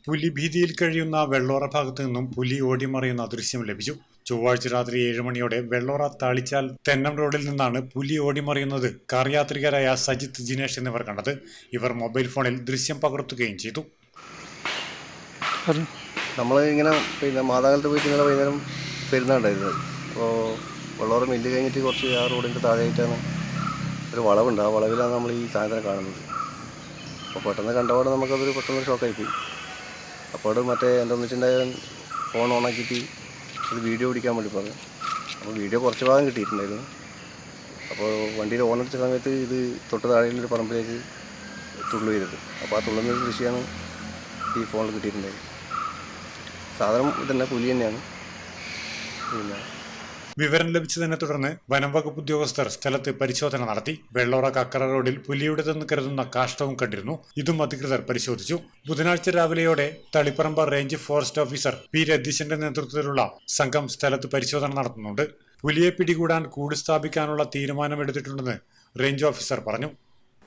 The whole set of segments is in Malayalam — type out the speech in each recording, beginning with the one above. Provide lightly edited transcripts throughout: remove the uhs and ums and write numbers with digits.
പുലി ഭീതിയിൽ കഴിയുന്ന വെള്ളോറ ഭാഗത്തു നിന്നും പുലി ഓടിമറിയുന്ന ദൃശ്യം ലഭിച്ചു. ചൊവ്വാഴ്ച രാത്രി 7 മണിയോടെ വെള്ളോറ താളിച്ചാൽ തെന്നം റോഡിൽ നിന്നാണ് പുലി ഓടിമറിയുന്നത് കാർ യാത്രികരായ സജിത്ത്, ജിനേഷ് എന്നിവർ കണ്ടത്. ഇവർ മൊബൈൽ ഫോണിൽ ദൃശ്യം പകർത്തുകയും ചെയ്തു. നമ്മൾ ഇങ്ങനെ മാതാകാലത്ത് പോയിട്ട് ഇന്നലെ വൈകുന്നേരം പെരുന്നാണ്ടായിരുന്നത്. അപ്പോൾ വെള്ളോറ മില്ല് കഴിഞ്ഞിട്ട് കുറച്ച് ആ റോഡിൻ്റെ താഴെയായിട്ടാണ് ഒരു വളവുണ്ട്. ആ വളവിലാണ് നമ്മൾ ഈ സാധനം കാണുന്നത്. അപ്പോൾ പെട്ടെന്ന് കണ്ടപാടെ നമുക്കതൊരു പെട്ടെന്ന് ഷോക്കായിപ്പോയി. അപ്പോൾ മറ്റേ എന്താണെന്ന് വെച്ചിട്ടുണ്ടെങ്കിൽ ഫോൺ ഓണാക്കിയിട്ട് അത് വീഡിയോ പിടിക്കാൻ വേണ്ടി പറഞ്ഞു. അപ്പോൾ വീഡിയോ കുറച്ച് ഭാഗം കിട്ടിയിട്ടുണ്ടായിരുന്നു. അപ്പോൾ വണ്ടിയിൽ ഓണടിച്ച സമയത്ത് ഇത് തൊട്ട് താഴെയുള്ളൊരു പറമ്പിലേക്ക് തുള്ളു ചെയ്തത്. അപ്പോൾ ആ തുള്ളുന്നൊരു ദൃശ്യമാണ് ഈ ഫോണിൽ കിട്ടിയിട്ടുണ്ടായത്. സാധനം ഇതന്നെ, പുലി തന്നെയാണ്. പിന്നെ വിവരം ലഭിച്ചതിനെ തുടർന്ന് വനം വകുപ്പ് ഉദ്യോഗസ്ഥർ സ്ഥലത്ത് പരിശോധന നടത്തി. വെള്ളോറ കക്കറ റോഡിൽ പുലിയുടേതെന്ന് കരുതുന്ന കാഷ്ടവും കണ്ടിരുന്നു. ഇതും അധികൃതർ പരിശോധിച്ചു. ബുധനാഴ്ച രാവിലെയോടെ Taliparamba range forest officer P രതീശന്റെ നേതൃത്വത്തിലുള്ള സംഘം സ്ഥലത്ത് പരിശോധന നടത്തുന്നുണ്ട്. പുലിയെ പിടികൂടാൻ കൂട് സ്ഥാപിക്കാനുള്ള തീരുമാനമെടുത്തിട്ടുണ്ടെന്ന് റേഞ്ച് ഓഫീസർ പറഞ്ഞു.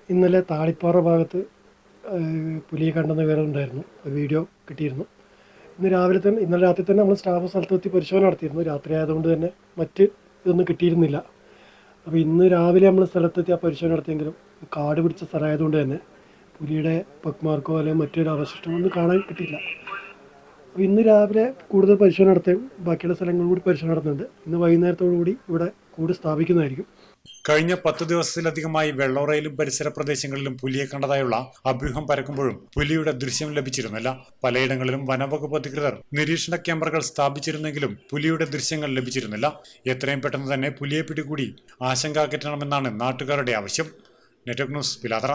ഇന്നലെ താളിപ്പാറ ഭാഗത്ത് പുലിയെ കണ്ടെന്ന വിവരം ഉണ്ടായിരുന്നു. വീഡിയോ കിട്ടിയിരുന്നു. ഇന്നലെ രാത്രി തന്നെ നമ്മൾ സ്റ്റാഫ് സ്ഥലത്തെത്തി പരിശോധന നടത്തിയിരുന്നു. രാത്രി ആയതുകൊണ്ട് തന്നെ മറ്റ് ഇതൊന്നും കിട്ടിയിരുന്നില്ല. അപ്പോൾ ഇന്ന് രാവിലെ നമ്മൾ സ്ഥലത്തെത്തി ആ പരിശോധന നടത്തിയെങ്കിലും കാട് പിടിച്ച സ്ഥലമായതുകൊണ്ട് തന്നെ പുലിയുടെ പക്മാർക്കോ അല്ലെങ്കിൽ മറ്റൊരു അവശിഷ്ടമൊന്നും കാണാൻ കിട്ടിയില്ല. അപ്പോൾ ഇന്ന് രാവിലെ കൂടുതൽ പരിശോധന നടത്തുകയും ബാക്കിയുള്ള സ്ഥലങ്ങളിൽ കൂടി പരിശോധന നടത്തുന്നുണ്ട്. ഇന്ന് വൈകുന്നേരത്തോടു കൂടി ഇവിടെ കൂട് സ്ഥാപിക്കുന്നതായിരിക്കും. കഴിഞ്ഞ 10 ദിവസത്തിലധികമായി വെള്ളോറയിലും പരിസര പ്രദേശങ്ങളിലും പുലിയെ കണ്ടതായുള്ള അഭ്യൂഹം പരക്കുമ്പോഴും പുലിയുടെ ദൃശ്യം ലഭിച്ചിരുന്നില്ല. പലയിടങ്ങളിലും വനവകുപ്പ് അധികൃതർ നിരീക്ഷണ ക്യാമറകൾ സ്ഥാപിച്ചിരുന്നെങ്കിലും പുലിയുടെ ദൃശ്യങ്ങൾ ലഭിച്ചിരുന്നില്ല. എത്രയും പെട്ടെന്ന് തന്നെ പുലിയെ പിടികൂടി ആശങ്ക അകറ്റണമെന്നാണ് നാട്ടുകാരുടെ ആവശ്യം. Network news, Pilathara.